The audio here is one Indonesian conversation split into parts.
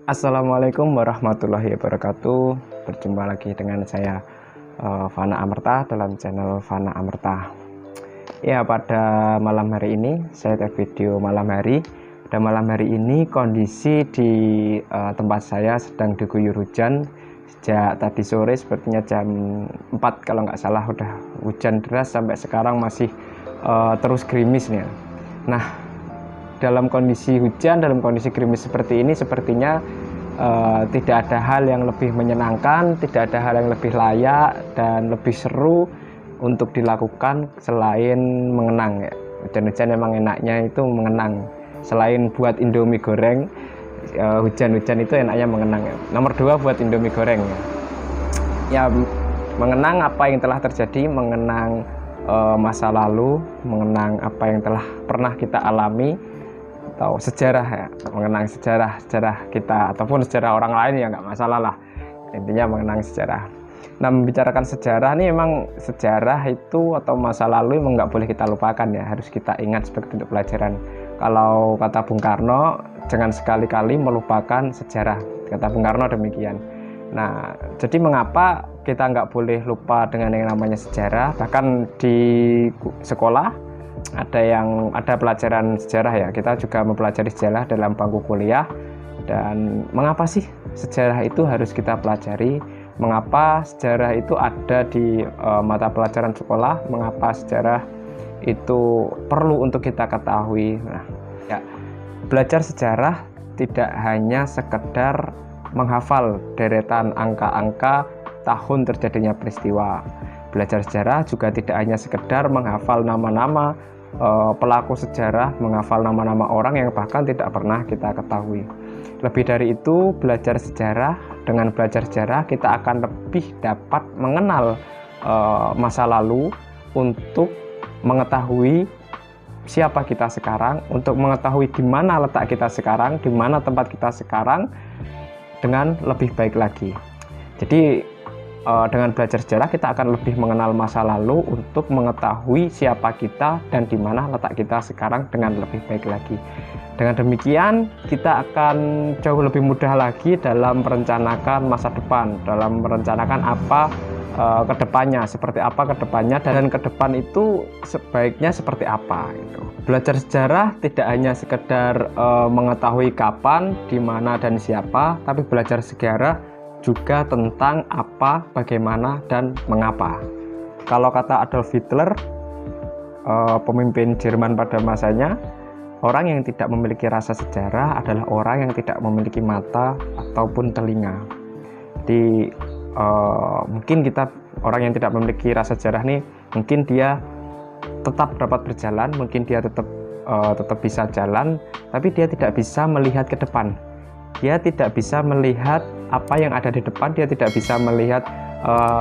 Assalamualaikum warahmatullahi wabarakatuh. Berjumpa lagi dengan saya Fana Amerta dalam channel Fana Amerta. Ya, pada malam hari ini saya take video malam hari. Pada malam hari ini kondisi di tempat saya sedang diguyur hujan sejak tadi sore, sepertinya jam 4 kalau nggak salah udah hujan deras sampai sekarang masih terus gerimis nih. Nah, dalam kondisi hujan, dalam kondisi gerimis seperti ini, sepertinya tidak ada hal yang lebih menyenangkan, tidak ada hal yang lebih layak dan lebih seru untuk dilakukan selain mengenang ya. Hujan-hujan emang enaknya itu mengenang. Selain buat Indomie goreng, hujan-hujan itu enaknya mengenang ya. Nomor 2 buat Indomie goreng ya. Ya, mengenang apa yang telah terjadi, mengenang masa lalu, mengenang apa yang telah pernah kita alami, atau sejarah ya, mengenang sejarah kita ataupun sejarah orang lain ya nggak masalah lah, intinya mengenang sejarah. Nah, membicarakan sejarah nih, memang sejarah itu atau masa lalu memang nggak boleh kita lupakan ya, harus kita ingat sebagai bentuk pelajaran. Kalau kata Bung Karno, jangan sekali-kali melupakan sejarah, kata Bung Karno demikian. Nah, jadi mengapa kita nggak boleh lupa dengan yang namanya sejarah? Bahkan di sekolah ada pelajaran sejarah ya, kita juga mempelajari sejarah dalam bangku kuliah. Dan mengapa sih sejarah itu harus kita pelajari, mengapa sejarah itu ada di mata pelajaran sekolah, mengapa sejarah itu perlu untuk kita ketahui. Nah ya, belajar sejarah tidak hanya sekedar menghafal deretan angka-angka tahun terjadinya peristiwa. Belajar sejarah juga tidak hanya sekedar menghafal nama-nama pelaku sejarah, menghafal nama-nama orang yang bahkan tidak pernah kita ketahui. Lebih dari itu, belajar sejarah, dengan belajar sejarah kita akan lebih dapat mengenal masa lalu, untuk mengetahui siapa kita sekarang, untuk mengetahui di mana letak kita sekarang, di mana tempat kita sekarang dengan lebih baik lagi. Jadi dengan belajar sejarah kita akan lebih mengenal masa lalu untuk mengetahui siapa kita dan di mana letak kita sekarang dengan lebih baik lagi. Dengan demikian kita akan jauh lebih mudah lagi dalam merencanakan masa depan, dalam merencanakan apa kedepannya, seperti apa kedepannya, dan ke depan itu sebaiknya seperti apa gitu. Belajar sejarah tidak hanya sekedar mengetahui kapan, di mana dan siapa, tapi belajar sejarah juga tentang apa, bagaimana, dan mengapa. Kalau kata Adolf Hitler, pemimpin Jerman pada masanya, orang yang tidak memiliki rasa sejarah adalah orang yang tidak memiliki mata ataupun telinga. Jadi mungkin kita, orang yang tidak memiliki rasa sejarah nih, mungkin dia tetap dapat berjalan, mungkin dia tetap bisa jalan, tapi dia tidak bisa melihat ke depan. Dia tidak bisa melihat apa yang ada di depan, dia tidak bisa melihat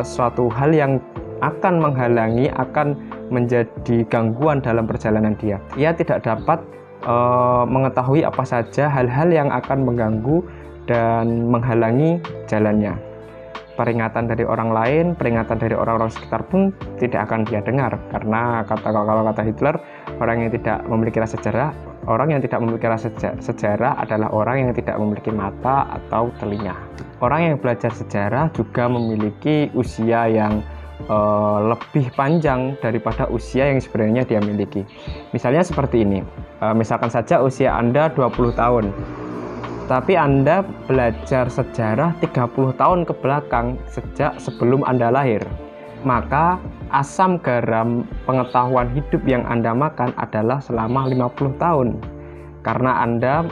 suatu hal yang akan menghalangi, akan menjadi gangguan dalam perjalanan dia. Dia tidak dapat mengetahui apa saja hal-hal yang akan mengganggu dan menghalangi jalannya. Peringatan dari orang lain, peringatan dari orang-orang sekitar pun tidak akan dia dengar, karena kalau kata Hitler, orang yang tidak memiliki rasa sejarah, orang yang tidak memiliki rasa sejarah adalah orang yang tidak memiliki mata atau telinga. Orang yang belajar sejarah juga memiliki usia yang lebih panjang daripada usia yang sebenarnya dia miliki. Misalnya seperti ini, misalkan saja usia Anda 20 tahun, tapi Anda belajar sejarah 30 tahun ke belakang sejak sebelum Anda lahir. Maka asam garam pengetahuan hidup yang Anda makan adalah selama 50 tahun. Karena Anda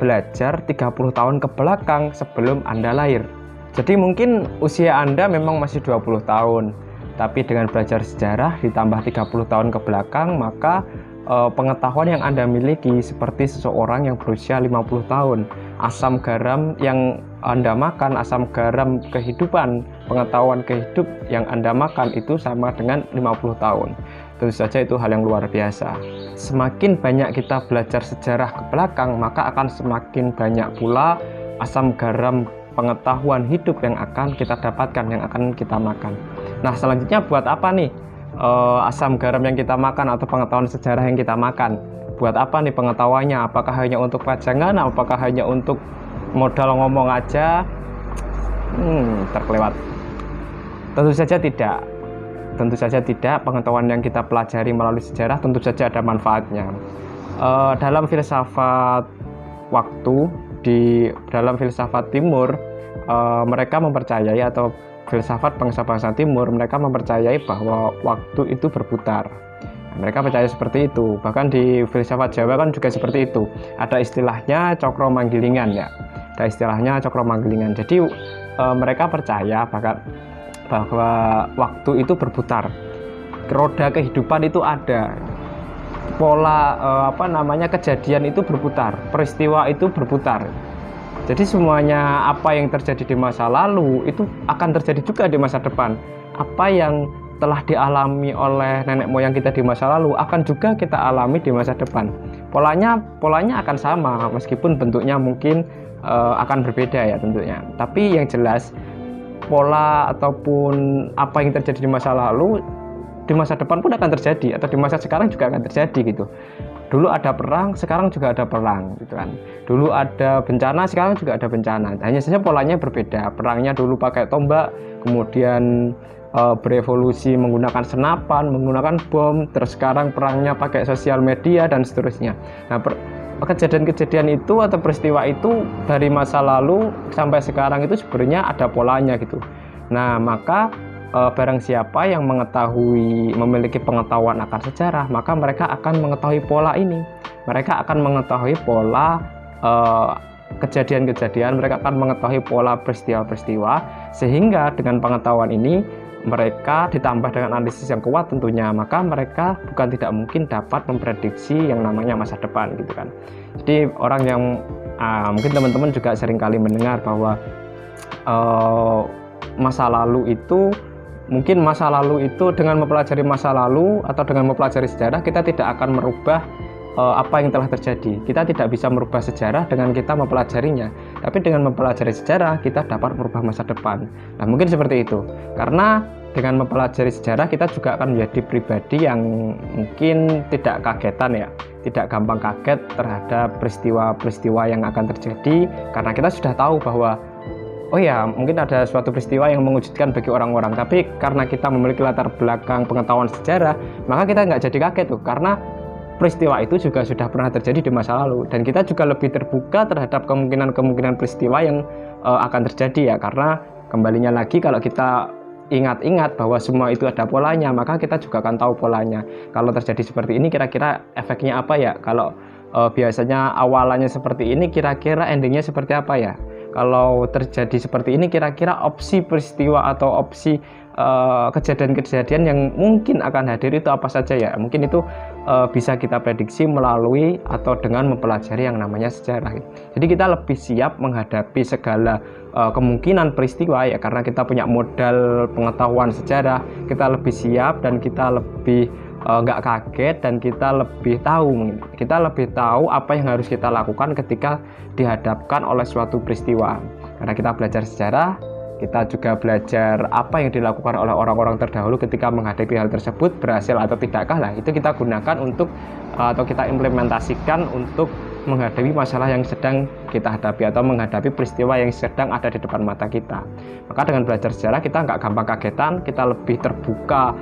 belajar 30 tahun ke belakang sebelum Anda lahir. Jadi mungkin usia Anda memang masih 20 tahun. Tapi dengan belajar sejarah ditambah 30 tahun ke belakang, maka pengetahuan yang Anda miliki seperti seseorang yang berusia 50 tahun. Asam garam yang Anda makan, asam garam kehidupan, pengetahuan kehidup yang Anda makan itu sama dengan 50 tahun. Tentu saja itu hal yang luar biasa. Semakin banyak kita belajar sejarah ke belakang, maka akan semakin banyak pula asam garam pengetahuan hidup yang akan kita dapatkan, yang akan kita makan. Nah, selanjutnya buat apa nih asam garam yang kita makan atau pengetahuan sejarah yang kita makan? Buat apa nih pengetahuannya? Apakah hanya untuk pajangan? Apakah hanya untuk modal ngomong aja terkelewat. Tentu saja tidak. Pengetahuan yang kita pelajari melalui sejarah tentu saja ada manfaatnya. Dalam filsafat waktu, dalam filsafat timur, mereka mempercayai, atau filsafat bangsa-bangsa timur, mereka mempercayai bahwa waktu itu berputar. Mereka percaya seperti itu. Bahkan di filsafat Jawa kan juga seperti itu. Ada istilahnya cokro manggilingan ya. Jadi mereka percaya bahwa waktu itu berputar. Roda kehidupan itu ada. Pola kejadian itu berputar. Peristiwa itu berputar. Jadi semuanya apa yang terjadi di masa lalu itu akan terjadi juga di masa depan. Apa yang telah dialami oleh nenek moyang kita di masa lalu akan juga kita alami di masa depan. Polanya akan sama, meskipun bentuknya mungkin akan berbeda ya tentunya. Tapi yang jelas pola ataupun apa yang terjadi di masa lalu di masa depan pun akan terjadi, atau di masa sekarang juga akan terjadi gitu. Dulu ada perang, sekarang juga ada perang gitu kan. Dulu ada bencana, sekarang juga ada bencana. Hanya saja polanya berbeda. Perangnya dulu pakai tombak, kemudian berevolusi menggunakan senapan, menggunakan bom, terus sekarang perangnya pakai sosial media dan seterusnya. Nah, kejadian-kejadian itu atau peristiwa itu dari masa lalu sampai sekarang itu sebenarnya ada polanya gitu. Nah, maka barang siapa yang memiliki pengetahuan akan sejarah, maka mereka akan mengetahui pola ini. Mereka akan mengetahui pola kejadian-kejadian, mereka akan mengetahui pola peristiwa-peristiwa, sehingga dengan pengetahuan ini mereka ditambah dengan analisis yang kuat tentunya, maka mereka bukan tidak mungkin dapat memprediksi yang namanya masa depan gitu kan. Jadi orang yang mungkin teman-teman juga seringkali mendengar bahwa masa lalu itu dengan mempelajari masa lalu atau dengan mempelajari sejarah, kita tidak akan merubah apa yang telah terjadi. Kita tidak bisa merubah sejarah dengan kita mempelajarinya, tapi dengan mempelajari sejarah kita dapat merubah masa depan. Nah, mungkin seperti itu. Karena dengan mempelajari sejarah kita juga akan menjadi pribadi yang mungkin tidak kagetan ya, tidak gampang kaget terhadap peristiwa-peristiwa yang akan terjadi, karena kita sudah tahu bahwa oh ya, mungkin ada suatu peristiwa yang mengejutkan bagi orang-orang, tapi karena kita memiliki latar belakang pengetahuan sejarah, maka kita nggak jadi kaget tuh, karena peristiwa itu juga sudah pernah terjadi di masa lalu, dan kita juga lebih terbuka terhadap kemungkinan-kemungkinan peristiwa yang akan terjadi ya, karena kembalinya lagi kalau kita ingat-ingat bahwa semua itu ada polanya, maka kita juga akan tahu polanya. Kalau terjadi seperti ini kira-kira efeknya apa ya, kalau biasanya awalannya seperti ini kira-kira endingnya seperti apa ya, kalau terjadi seperti ini kira-kira opsi peristiwa atau opsi kejadian-kejadian yang mungkin akan hadir itu apa saja ya. Mungkin itu bisa kita prediksi melalui atau dengan mempelajari yang namanya sejarah. Jadi kita lebih siap menghadapi segala kemungkinan peristiwa ya, karena kita punya modal pengetahuan sejarah. Kita lebih siap dan kita lebih nggak kaget, dan kita lebih tahu apa yang harus kita lakukan ketika dihadapkan oleh suatu peristiwa. Karena kita belajar sejarah, kita juga belajar apa yang dilakukan oleh orang-orang terdahulu ketika menghadapi hal tersebut, berhasil atau tidakkah, lah itu kita gunakan untuk atau kita implementasikan untuk menghadapi masalah yang sedang kita hadapi atau menghadapi peristiwa yang sedang ada di depan mata kita. Maka dengan belajar sejarah kita nggak gampang kagetan, kita lebih terbuka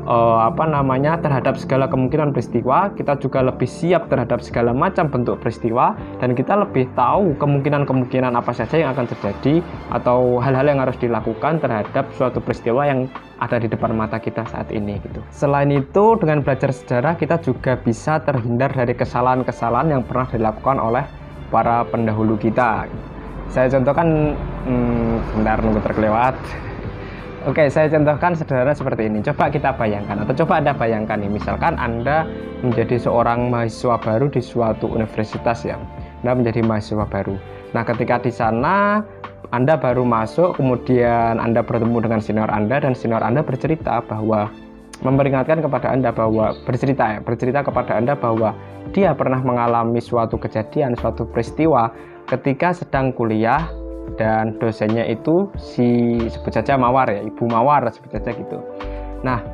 terhadap segala kemungkinan peristiwa, kita juga lebih siap terhadap segala macam bentuk peristiwa, dan kita lebih tahu kemungkinan-kemungkinan apa saja yang akan terjadi atau hal-hal yang harus dilakukan terhadap suatu peristiwa yang ada di depan mata kita saat ini gitu. Selain itu, dengan belajar sejarah kita juga bisa terhindar dari kesalahan-kesalahan yang pernah dilakukan oleh para pendahulu kita. Saya contohkan, bentar nunggu terkelewat. Oke, saya contohkan sederhana seperti ini. Coba kita bayangkan, atau coba Anda bayangkan nih, misalkan Anda menjadi seorang mahasiswa baru di suatu universitas ya. Anda menjadi mahasiswa baru. Nah, ketika di sana Anda baru masuk, kemudian Anda bertemu dengan senior Anda, dan senior Anda bercerita kepada Anda bahwa dia pernah mengalami suatu kejadian, suatu peristiwa ketika sedang kuliah, dan dosennya itu sebut saja Mawar ya, Ibu Mawar sebut saja gitu. Nah,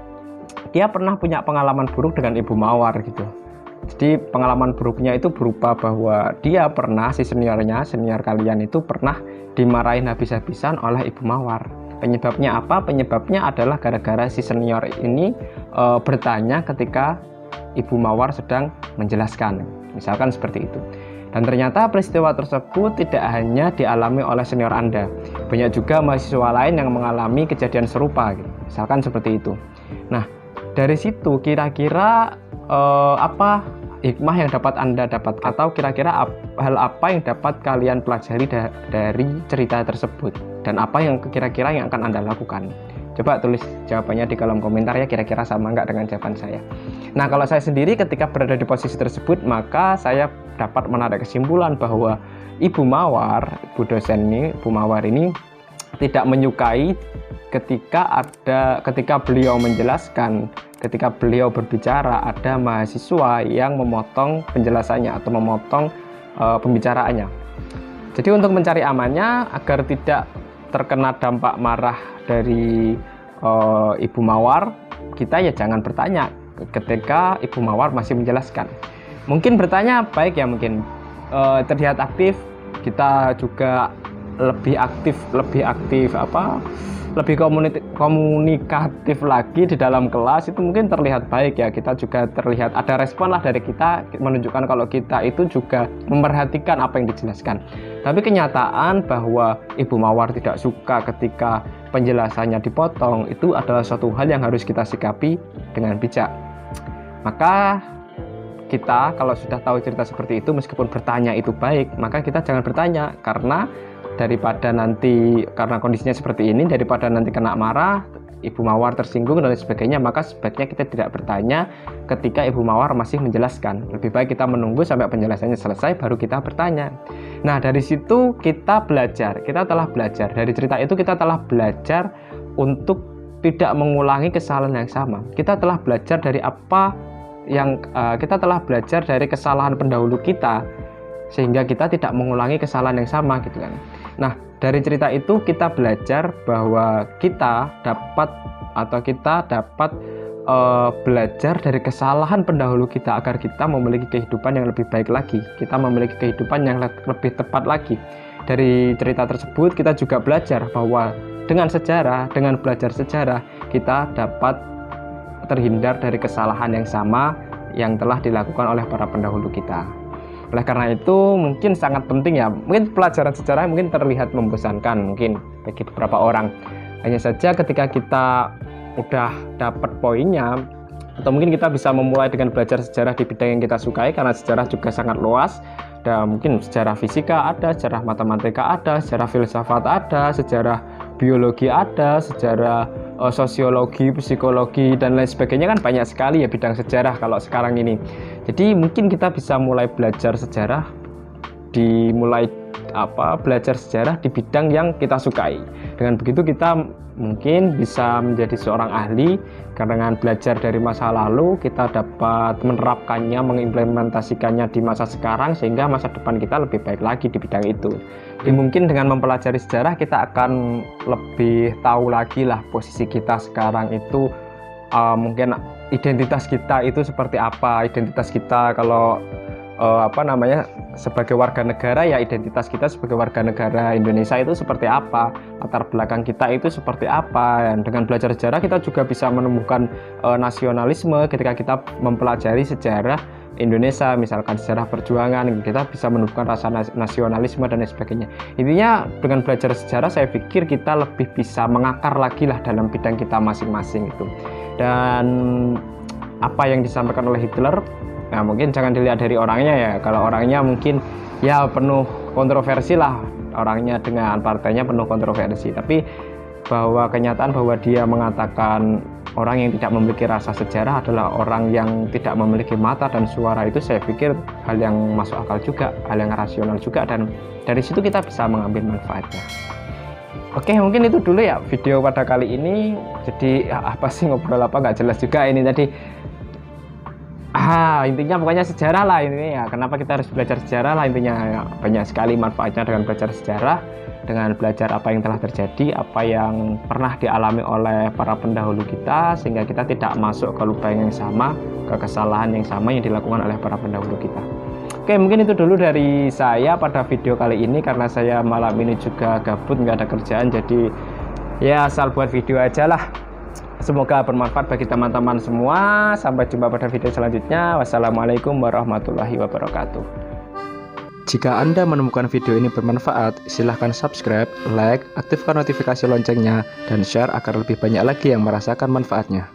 dia pernah punya pengalaman buruk dengan Ibu Mawar gitu. Jadi pengalaman buruknya itu berupa bahwa dia pernah, senior kalian itu pernah dimarahin habis-habisan oleh Ibu Mawar. Penyebabnya apa? Penyebabnya adalah gara-gara si senior ini bertanya ketika Ibu Mawar sedang menjelaskan, misalkan seperti itu. Dan ternyata peristiwa tersebut tidak hanya dialami oleh senior Anda, banyak juga mahasiswa lain yang mengalami kejadian serupa, misalkan seperti itu. Nah, dari situ kira-kira apa hikmah yang dapat Anda dapat, atau kira-kira hal apa yang dapat kalian pelajari dari cerita tersebut, dan apa yang kira-kira yang akan Anda lakukan? Coba tulis jawabannya di kolom komentar ya, kira-kira sama nggak dengan jawaban saya. Nah, kalau saya sendiri ketika berada di posisi tersebut, maka saya dapat menarik kesimpulan bahwa Ibu Mawar, Ibu dosen ini, Ibu Mawar ini tidak menyukai ketika beliau menjelaskan, ketika beliau berbicara, ada mahasiswa yang memotong penjelasannya atau memotong pembicaraannya. Jadi untuk mencari amannya agar tidak terkena dampak marah dari Ibu Mawar, kita ya jangan bertanya ketika Ibu Mawar masih menjelaskan. Mungkin bertanya baik ya, mungkin terlihat aktif, kita juga lebih komunikatif lagi di dalam kelas, itu mungkin terlihat baik ya, kita juga terlihat ada respon lah dari kita, menunjukkan kalau kita itu juga memperhatikan apa yang dijelaskan. Tapi kenyataan bahwa Ibu Mawar tidak suka ketika penjelasannya dipotong, itu adalah suatu hal yang harus kita sikapi dengan bijak. Maka kita kalau sudah tahu cerita seperti itu, meskipun bertanya itu baik, maka kita jangan bertanya, karena kondisinya seperti ini, daripada nanti kena marah, Ibu Mawar tersinggung dan lain sebagainya, maka sebaiknya kita tidak bertanya ketika Ibu Mawar masih menjelaskan. Lebih baik kita menunggu sampai penjelasannya selesai baru kita bertanya. Nah, dari situ kita telah belajar dari cerita itu, kita telah belajar untuk tidak mengulangi kesalahan yang sama. Kita telah belajar dari kesalahan pendahulu kita, sehingga kita tidak mengulangi kesalahan yang sama gitu kan. Nah, dari cerita itu kita belajar bahwa kita dapat belajar dari kesalahan pendahulu kita agar kita memiliki kehidupan yang lebih baik lagi, kita memiliki kehidupan yang lebih tepat lagi. Dari cerita tersebut kita juga belajar bahwa dengan belajar sejarah, kita dapat terhindar dari kesalahan yang sama yang telah dilakukan oleh para pendahulu kita. Oleh karena itu mungkin sangat penting ya, mungkin pelajaran sejarah mungkin terlihat membosankan mungkin bagi beberapa orang. Hanya saja ketika kita udah dapat poinnya, atau mungkin kita bisa memulai dengan belajar sejarah di bidang yang kita sukai, karena sejarah juga sangat luas. Dan mungkin sejarah fisika ada, sejarah matematika ada, sejarah filsafat ada, sejarah biologi ada, sejarah sosiologi, psikologi, dan lain sebagainya, kan banyak sekali ya bidang sejarah kalau sekarang ini. Jadi mungkin kita bisa mulai belajar sejarah di bidang yang kita sukai. Dengan begitu kita mungkin bisa menjadi seorang ahli, karena dengan belajar dari masa lalu kita dapat menerapkannya, mengimplementasikannya di masa sekarang, sehingga masa depan kita lebih baik lagi di bidang itu. Jadi mungkin dengan mempelajari sejarah kita akan lebih tahu lagi lah posisi kita sekarang itu, mungkin identitas kita itu seperti apa. Identitas kita kalau sebagai warga negara, ya identitas kita sebagai warga negara Indonesia itu seperti apa, latar belakang kita itu seperti apa. Dan dengan belajar sejarah kita juga bisa menemukan nasionalisme ketika kita mempelajari sejarah Indonesia, misalkan sejarah perjuangan, kita bisa menemukan rasa nasionalisme dan lain sebagainya. Intinya dengan belajar sejarah saya pikir kita lebih bisa mengakar lagi lah dalam bidang kita masing-masing itu. Dan apa yang disampaikan oleh Hitler, nah mungkin jangan dilihat dari orangnya ya. Kalau orangnya mungkin ya penuh kontroversi lah, orangnya dengan partainya penuh kontroversi, tapi bahwa kenyataan bahwa dia mengatakan orang yang tidak memiliki rasa sejarah adalah orang yang tidak memiliki mata dan suara, itu saya pikir hal yang masuk akal juga, hal yang rasional juga, dan dari situ kita bisa mengambil manfaatnya. Oke, mungkin itu dulu ya video pada kali ini. Jadi apa sih ngobrol apa, nggak jelas juga ini tadi. Intinya pokoknya sejarah lah ini ya. Kenapa kita harus belajar sejarah lah intinya ya. Banyak sekali manfaatnya dengan belajar sejarah, dengan belajar apa yang telah terjadi, apa yang pernah dialami oleh para pendahulu kita, sehingga kita tidak masuk ke lubang yang sama, ke kesalahan yang sama yang dilakukan oleh para pendahulu kita. Oke, mungkin itu dulu dari saya pada video kali ini, karena saya malam ini juga gabut, nggak ada kerjaan, jadi ya asal buat video aja lah. Semoga bermanfaat bagi teman-teman semua. Sampai jumpa pada video selanjutnya. Wassalamualaikum warahmatullahi wabarakatuh. Jika Anda menemukan video ini bermanfaat, silahkan subscribe, like, aktifkan notifikasi loncengnya, dan share agar lebih banyak lagi yang merasakan manfaatnya.